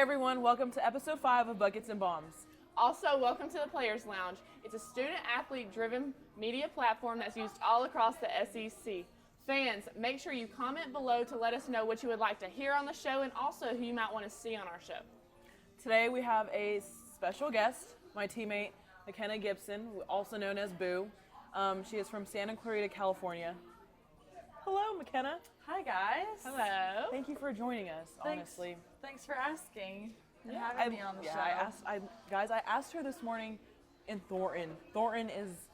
everyone, welcome to episode 5 of Buckets and Bombs. Also, welcome to the Players Lounge. It's a student-athlete-driven media platform that's used all across the SEC. Fans, make sure you comment below to let us know what you would like to hear on the show and also who you might want to see on our show. Today we have a special guest, my teammate McKenna Gibson, also known as Boo. She is from Santa Clarita, California. Hello, McKenna. Hi, guys. Hello. Thank you for joining us, honestly. Thanks for asking and having me on the show. I asked her this morning in Thornton. Thornton is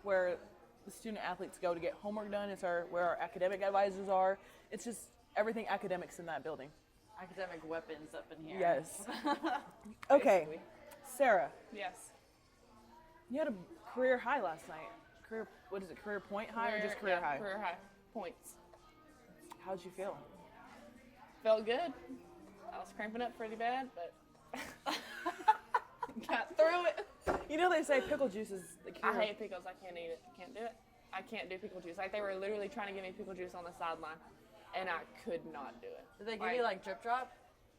where the student athletes go to get homework done. It's where our academic advisors are. It's just everything academics in that building. Academic weapons up in here. Yes. Okay, Sarah. Yes. You had a career high last night. Career point high or just career high? Career high points. How'd you feel? Felt good. I was cramping up pretty bad, but got through it. You know they say pickle juice is the cure. I hate pickles. I can't eat it. Can't do it. I can't do pickle juice. Like, they were literally trying to give me pickle juice on the sideline, and I could not do it. Did they give you like drip drop?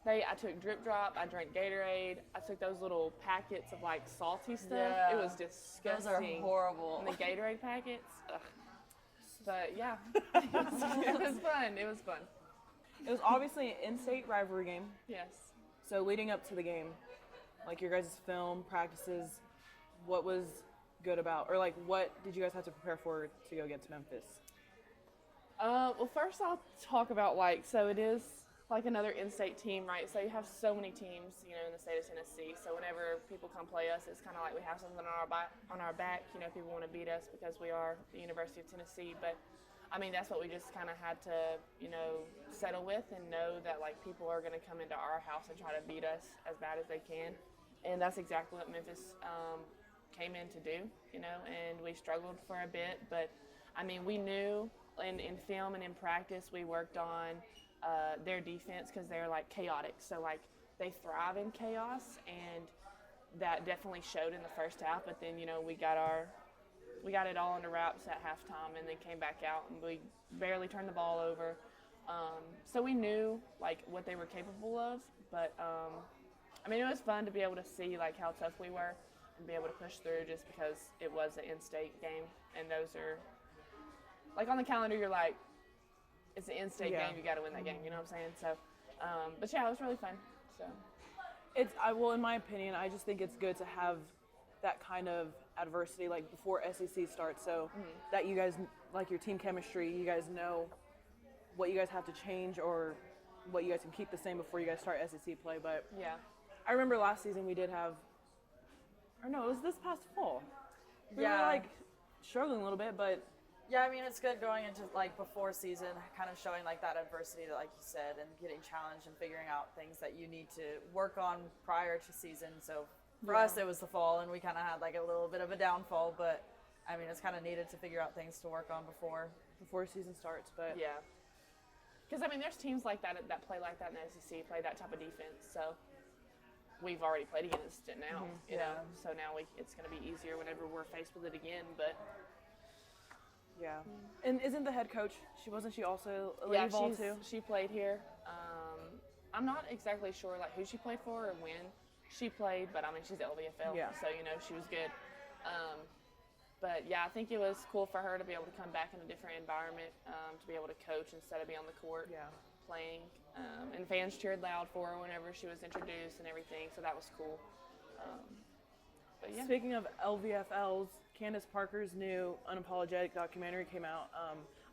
I took drip drop. I drank Gatorade. I took those little packets of like salty stuff. Yeah. It was disgusting. Those are horrible. And the Gatorade packets. Ugh. But yeah, it was fun. It was fun. It was obviously an in-state rivalry game. Yes. So leading up to the game, like your guys' film, practices, what was good about, or like what did you guys have to prepare for to go against Memphis? Well, first I'll talk about so it is like another in-state team, right? So you have so many teams, in the state of Tennessee. So whenever people come play us, it's kind of like we have something on our back. People want to beat us because we are the University of Tennessee. But I mean, that's what we just kind of had to, settle with and know that people are going to come into our house and try to beat us as bad as they can. And that's exactly what Memphis came in to do, and we struggled for a bit. But I mean, we knew in film and in practice, we worked on their defense because they're chaotic. So they thrive in chaos, and that definitely showed in the first half. But then we got it all under wraps at halftime, and then came back out and we barely turned the ball over. So we knew what they were capable of. But I mean, it was fun to be able to see how tough we were and be able to push through just because it was an in-state game, and those are on the calendar. You're it's an in-state game. You got to win that game. You know what I'm saying? So, but yeah, it was really fun. So, in my opinion, I just think it's good to have that kind of adversity before SEC starts, so that you guys your team chemistry. You guys know what you guys have to change or what you guys can keep the same before you guys start SEC play. But yeah, I remember last season we did have, or no, it was this past fall. We were struggling a little bit, but. Yeah, I mean, it's good going into before season, kind of showing that adversity that, you said, and getting challenged and figuring out things that you need to work on prior to season. So for us, it was the fall, and we kind of had a little bit of a downfall. But I mean, it's kind of needed to figure out things to work on before season starts. But yeah, because I mean, there's teams like that play like that in the SEC, play that type of defense. So we've already played against it now, you know. So now it's going to be easier whenever we're faced with it again. But yeah. And isn't the head coach, wasn't she also a Lady Vol too? She played here. I'm not exactly sure who she played for or when she played, but I mean, she's LVFL, so she was good. But yeah, I think it was cool for her to be able to come back in a different environment, to be able to coach instead of be on the court playing. And fans cheered loud for her whenever she was introduced and everything, so that was cool. But yeah. Speaking of LVFLs, Candace Parker's new Unapologetic documentary came out.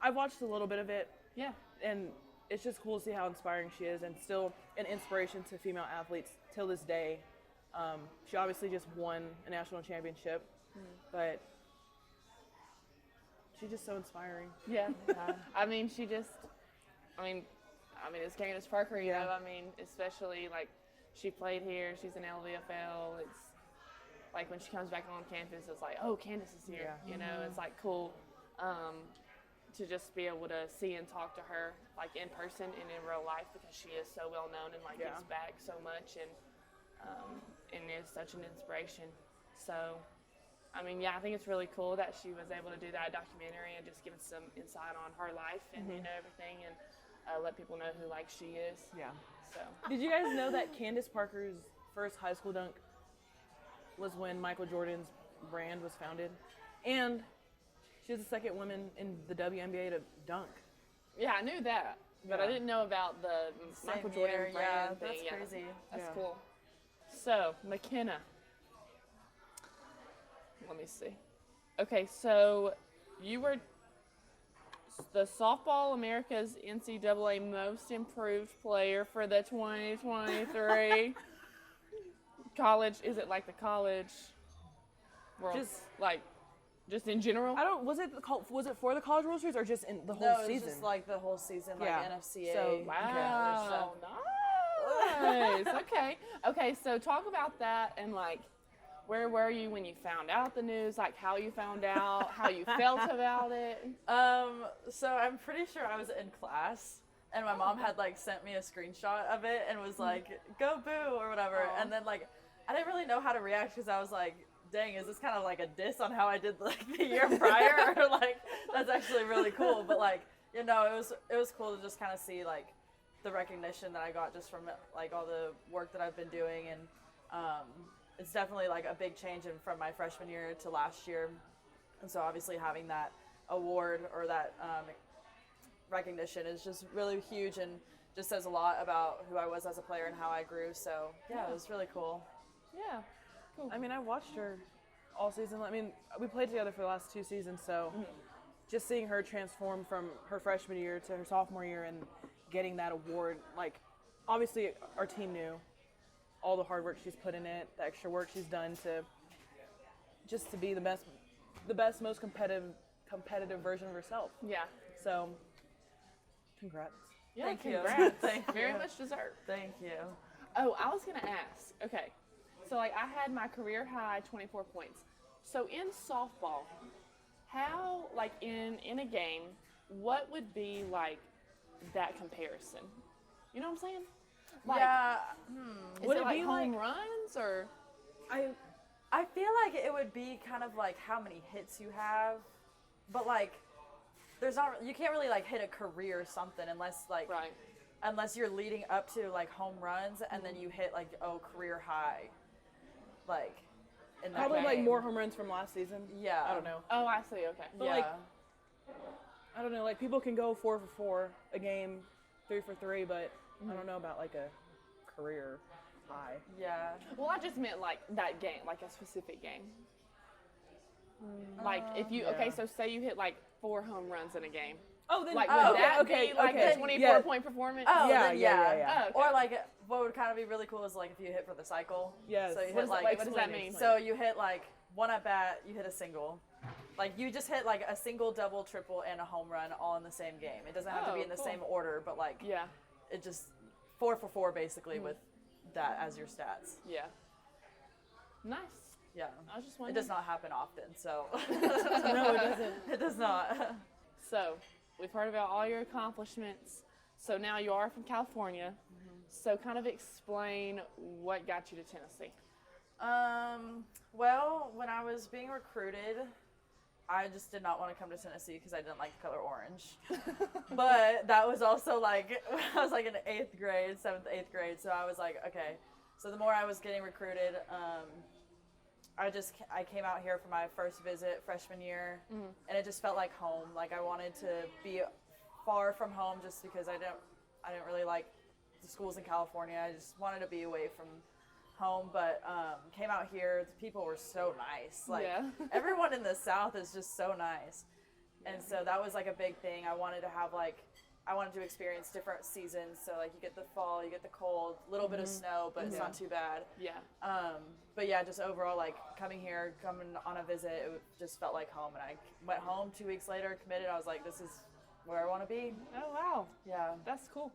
I've watched a little bit of it. Yeah. And it's just cool to see how inspiring she is and still an inspiration to female athletes till this day. She obviously just won a national championship, but she's just so inspiring. Yeah. I mean, it's Candace Parker, you know. I mean, especially she played here. She's an LVFL. It's when she comes back on campus, it's oh, Candace is here. You know, it's cool to just be able to see and talk to her in person and in real life, because she is so well known and gives back so much and is such an inspiration. So, I mean, yeah, I think it's really cool that she was able to do that documentary and just give us some insight on her life and everything, and let people know who she is. Yeah. So Did you guys know that Candace Parker's first high school dunk was when Michael Jordan's brand was founded? And she was the second woman in the WNBA to dunk. yeah, I knew that, but I Yeah. didn't know about the Michael Same Jordan year, brand yeah, thing. that's crazy. That's Yeah. cool. So McKenna. Let me see. Okay, so you were the Softball America's NCAA Most Improved Player for the 2023 college. Is it like the college? World? Just in general. I don't. Was it for the College World Series or just in the whole No, it was season? just like the whole season, like Yeah. NFCA. So- Wow, nice. Okay. Okay, so talk about that and like where were you when you found out the news, like how you found out, how you felt about it. So I'm pretty sure I was in class and my mom had like sent me a screenshot of it and was like, "Go boo" or whatever. Aw. And then like I didn't really know how to react because I was like, "Dang, is this kind of like a diss on how I did like the year prior?" Or like that's actually really cool. But like it was cool to just kind of see like the recognition that I got just from like all the work that I've been doing, and it's definitely like a big change from my freshman year to last year. And so obviously having that award or that recognition is just really huge and just says a lot about who I was as a player and how I grew. So yeah, it was really cool. Yeah. Cool. I mean, I watched her all season. I mean, we played together for the last 2 seasons, so just seeing her transform from her freshman year to her sophomore year and getting that award, like, obviously our team knew all the hard work she's put in it, the extra work she's done to be the best, most competitive version of herself. Yeah. So, congrats. Yeah, Thank you. congrats. Thank Very you. much deserved. Thank you. Oh, I was gonna ask. Okay, so like I had my career high 24 points. So in softball, how like in a game, what would be like that comparison? You know what I'm saying? Like, Yeah. Is Would it it like be home like- runs or? I feel like it would be kind of like how many hits you have, but like you can't really like hit a career or something unless like Right. unless you're leading up to like home runs and then you hit like career high, like in that Probably like game. more home runs from last season. Yeah. I don't know. Oh, I see. Okay. But, yeah. like, I don't know, like people can go 4 for 4 a game, 3 for 3, but I don't know about like a career high. Yeah. Well, I just meant like that game, like a specific game. Like if you okay, yeah. so say you hit like 4 home runs in a game. Oh, then Like Oh, would that okay, be like okay. a 24 Yeah. point performance? Oh, Yeah, then yeah, yeah. Oh, okay. Or like what would kind of be really cool is like if you hit for the cycle. Yes. So you What hit is like that- what does that mean? So you hit like one at bat, you hit a single. Like you just hit like a single, double, triple, and a home run all in the same game. It doesn't have to be Oh, in the cool. same order, but like Yeah. it just 4 for 4 basically with that as your stats. Yeah. Nice. Yeah. I was just It wondering. does not happen often, so No, it doesn't. it does not. So we've heard about all your accomplishments. So now you are from California. So kind of explain what got you to Tennessee. Well, when I was being recruited, I just did not want to come to Tennessee because I didn't like the color orange. But that was also like, when I was like in 8th grade, 7th, 8th grade. So I was like, okay. So the more I was getting recruited, I came out here for my first visit freshman year, and it just felt like home. Like I wanted to be far from home just because I didn't really like the schools in California. I just wanted to be away from home, but came out here. The people were so nice. Like Yeah. everyone in the South is just so nice, and so that was like a big thing. I wanted to experience different seasons. So like you get the fall, you get the cold, a little bit of snow, but it's not too bad. Yeah. But yeah, just overall like coming on a visit, it just felt like home. And I went home 2 weeks later, committed. I was like, this is where I want to be. Oh wow. Yeah. That's cool.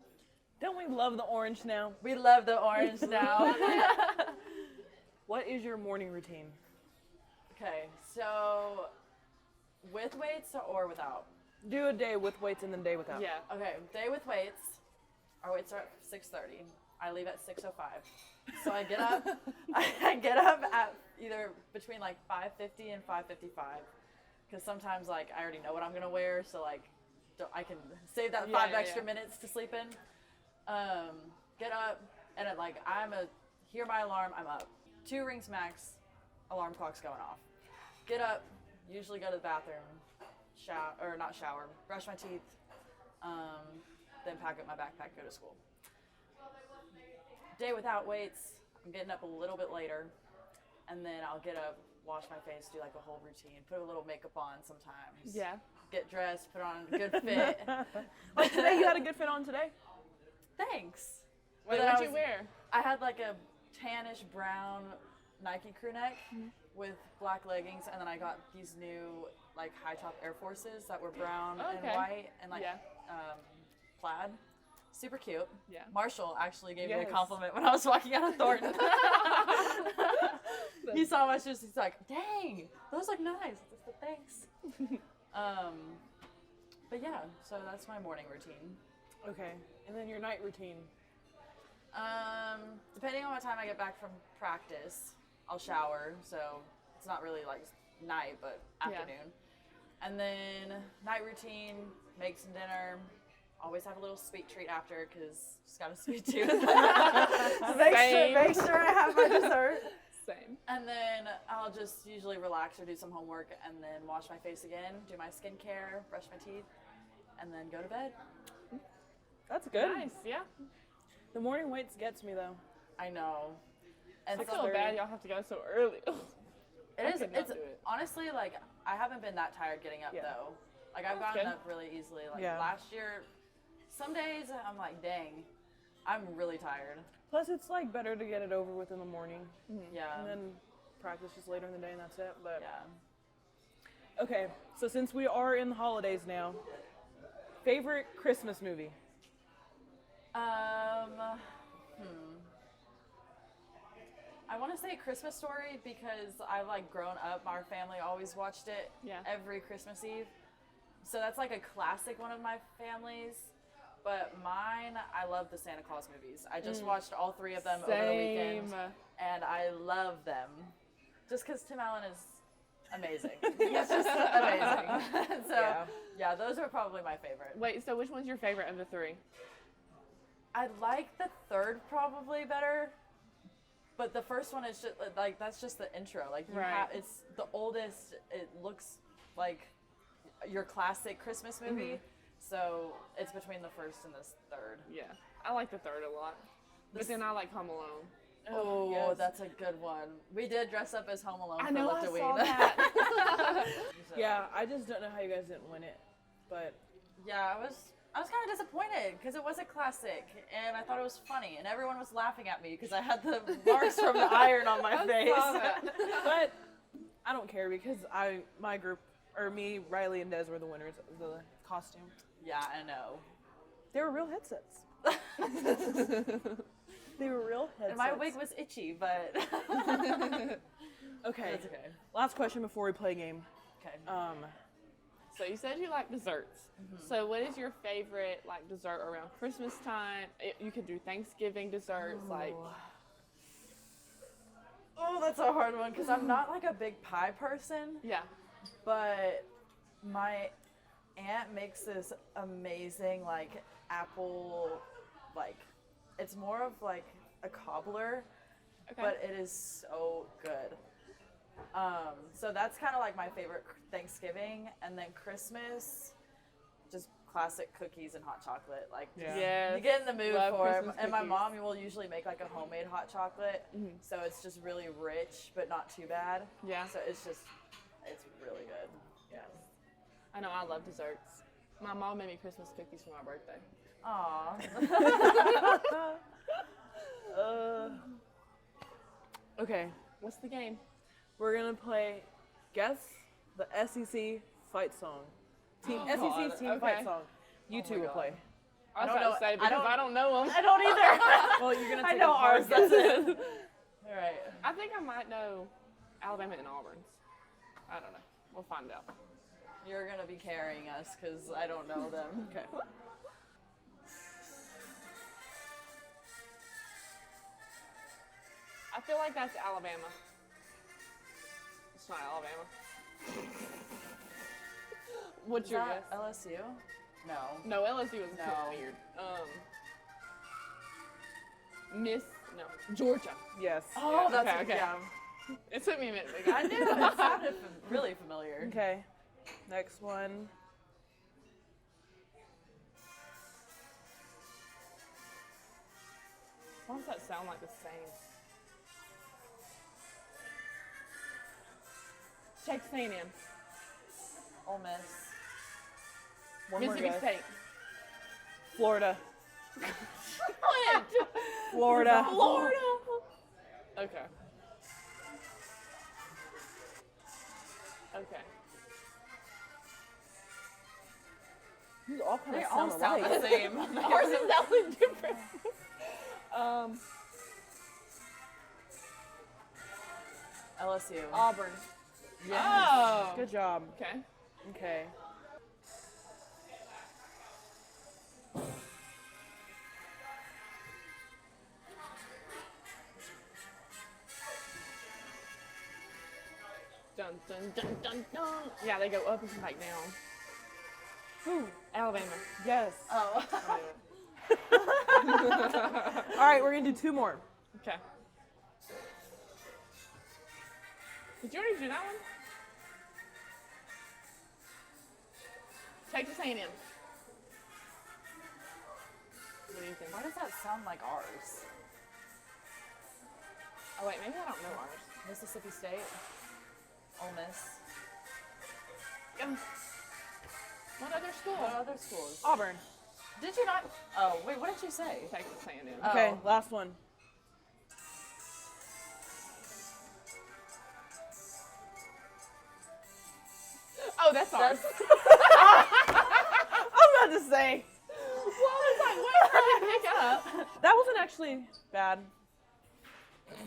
Don't we love the orange now? We love the orange now. What is your morning routine? Okay, so with weights or without? Do a day with weights and then day without. Yeah. Okay, day with weights. Our weights are at 6:30. I leave at 6:05. So I get up. I get up at either between like 5:50 and 5:55, because sometimes like I already know what I'm gonna wear, so like I can save that Yeah, 5 yeah, extra yeah. minutes to sleep in. get up, and hear my alarm, I'm up. 2 rings max, alarm clock's going off. Get up, usually go to the bathroom, not shower, brush my teeth, then pack up my backpack, go to school. Day without weights, I'm getting up a little bit later, and then I'll get up, wash my face, do like a whole routine, put a little makeup on sometimes. Yeah. Get dressed, put on a good fit. Like today, you had a good fit on today? Thanks. Wait, But what'd you wear? I had like a tannish brown Nike crew neck with black leggings, and then I got these new like high top Air Forces that were brown and white and like plaid. Super cute. Yeah. Marshall actually gave me a Yes. compliment when I was walking out of Thornton. He saw my shoes. He's like, "Dang, those look nice." I said, "Thanks." But yeah, so that's my morning routine. Okay. And then your night routine. Depending on what time I get back from practice, I'll shower. So it's not really like night, but afternoon. And then night routine, make some dinner. Always have a little sweet treat after because just got a sweet tooth. make sure I have my dessert. Same. And then I'll just usually relax or do some homework and then wash my face again, do my skincare, brush my teeth, and then go to bed. That's good. Nice, yeah. The morning weights gets me though. I know. And I so feel bad y'all have to go so early. it's do it. honestly like I haven't been that tired getting up though. Like I've gotten good. up really easily. Like Yeah. last year, some days I'm like, dang, I'm really tired. Plus, it's like better to get it over with in the morning, Yeah. and then practice just later in the day, and that's it. But Yeah. okay, so since we are in the holidays now, favorite Christmas movie? I want to say Christmas Story because I've like grown up. Our family always watched it every Christmas Eve. So that's like a classic one of my family's. But mine, I love the Santa Claus movies. I just watched all 3 of them over the weekend. And I love them. Just because Tim Allen is amazing. He's just amazing. So, yeah, those are probably my favorite. Wait, so which one's your favorite of the 3? I like the third probably better. But the first one is just like that's just the intro. Like it's the oldest. It looks like your classic Christmas movie. So it's between the first and the third. Yeah, I like the third a lot. But then I like Home Alone. Oh, yes. That's a good one. We did dress up as Home Alone I for know, I Halloween. saw that. Yeah, I just don't know how you guys didn't win it, but Yeah, I was kind of disappointed because it was a classic and I thought it was funny and everyone was laughing at me because I had the marks from the iron on my face. but I don't care because my group or me, Riley and Des were the winners of the costume. Yeah, I know. They were real headsets. They were real headsets. And my wig was itchy, but okay. That's okay. Last question before we play a game. Okay. So you said you like desserts. So what is your favorite like dessert around Christmas time? You could do Thanksgiving desserts like. Oh, that's a hard one because I'm not like a big pie person. Yeah. But my aunt makes this amazing like apple, like it's more of like a cobbler, but it is so good. So that's kind of like my favorite Thanksgiving, and then Christmas, just classic cookies and hot chocolate. Like Yes. you get in the mood Love for it. Christmas And my cookies. mom will usually make like a homemade hot chocolate, so it's just really rich but not too bad. Yeah. So it's really good. Yes. I know, I love desserts. My mom made me Christmas cookies for my birthday. Aw. Okay, What's the game? we're gonna play Guess the SEC Fight Song. SEC Team okay. Fight Song. You two will God. play. I was don't about know- to say I because don't- I don't know them. I don't either. Well, you're gonna I take know a hard ours. That's guess. it. All right. I think I might know Alabama and Auburn's. I don't know. We'll find out. You're gonna be carrying us because I don't know them. Okay. I feel like that's Alabama. It's not Alabama. What's Is your that guess? LSU? No. No, LSU was No. weird. Georgia. Yes. Oh, that's okay. yeah. It took me a minute. But I knew it sounded really familiar. Okay. Next one. Why does that sound like the same? Texas A&M. Ole Miss. One more Mississippi guess. State. Florida. What? Florida. Florida. Okay. Okay. These all kind They of all sound sound alike. the same. Ours is definitely different. LSU. Auburn. Yes. Oh. Good job. Okay. Okay. Dun dun dun dun dun. Yeah, they go up and come back down. Ooh, Alabama. Yes. Oh. All right, we're gonna do two more. Okay. Did you already do that one? Texas A&M. What do you think? Why does that sound like ours? Oh wait, maybe I don't know ours. Mississippi State. Ole Miss. What other school? What other schools? Auburn. Did you not? Oh, wait, what did you say? Texas A&M. Okay, Oh. last one. Oh, that's ours. I was about to say Well, I was like, what did I pick up? that wasn't actually bad.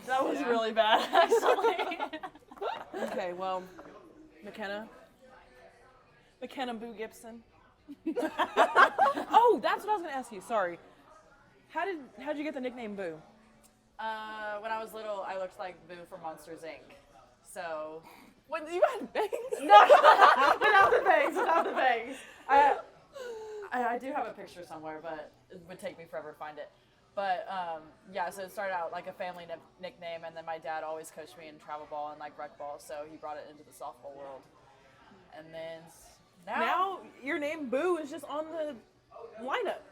That was Yeah. really bad, actually. Okay, well, McKenna Boo Gibson. Oh, that's what I was gonna ask you. Sorry. How'd you get the nickname Boo? When I was little, I looked like Boo from Monsters, Inc. So. When you had bangs? Without the bangs, without the bangs. I do have a picture somewhere, but it would take me forever to find it. But yeah, so it started out like a family nickname, and then my dad always coached me in travel ball and like rec ball, so he brought it into the softball world. And then Now your name Boo is just on the lineup.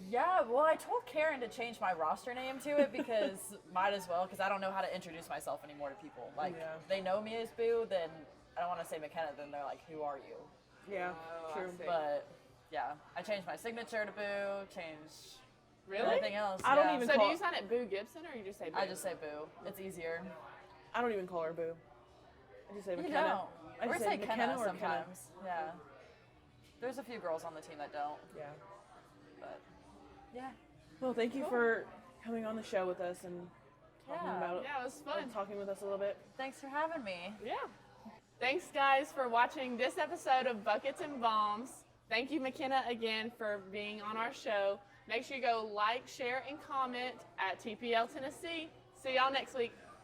yeah, well, I told Karen to change my roster name to it because might as well, because I don't know how to introduce myself anymore to people. Like, Yeah. if they know me as Boo, then I don't want to say McKenna, then they're like, who are you? Yeah, Oh, I true. see. But yeah, I changed my signature to Boo, changed Really? everything else. I don't yeah. even So do call- you sign it Boo Gibson or you just say Boo? I just say Boo. It's easier. I don't even call her Boo. I just say You McKenna. don't. I Or just say McKenna Kenna or Kenna. sometimes. Yeah. There's a few girls on the team that don't, Yeah. but yeah. Well, thank you Cool. for coming on the show with us and talking Yeah. about Yeah, it was fun. talking with us a little bit. Thanks for having me. Yeah. Thanks, guys, for watching this episode of Buckets and Bombs. Thank you, McKenna, again for being on our show. Make sure you go like, share, and comment at TPL Tennessee. See y'all next week.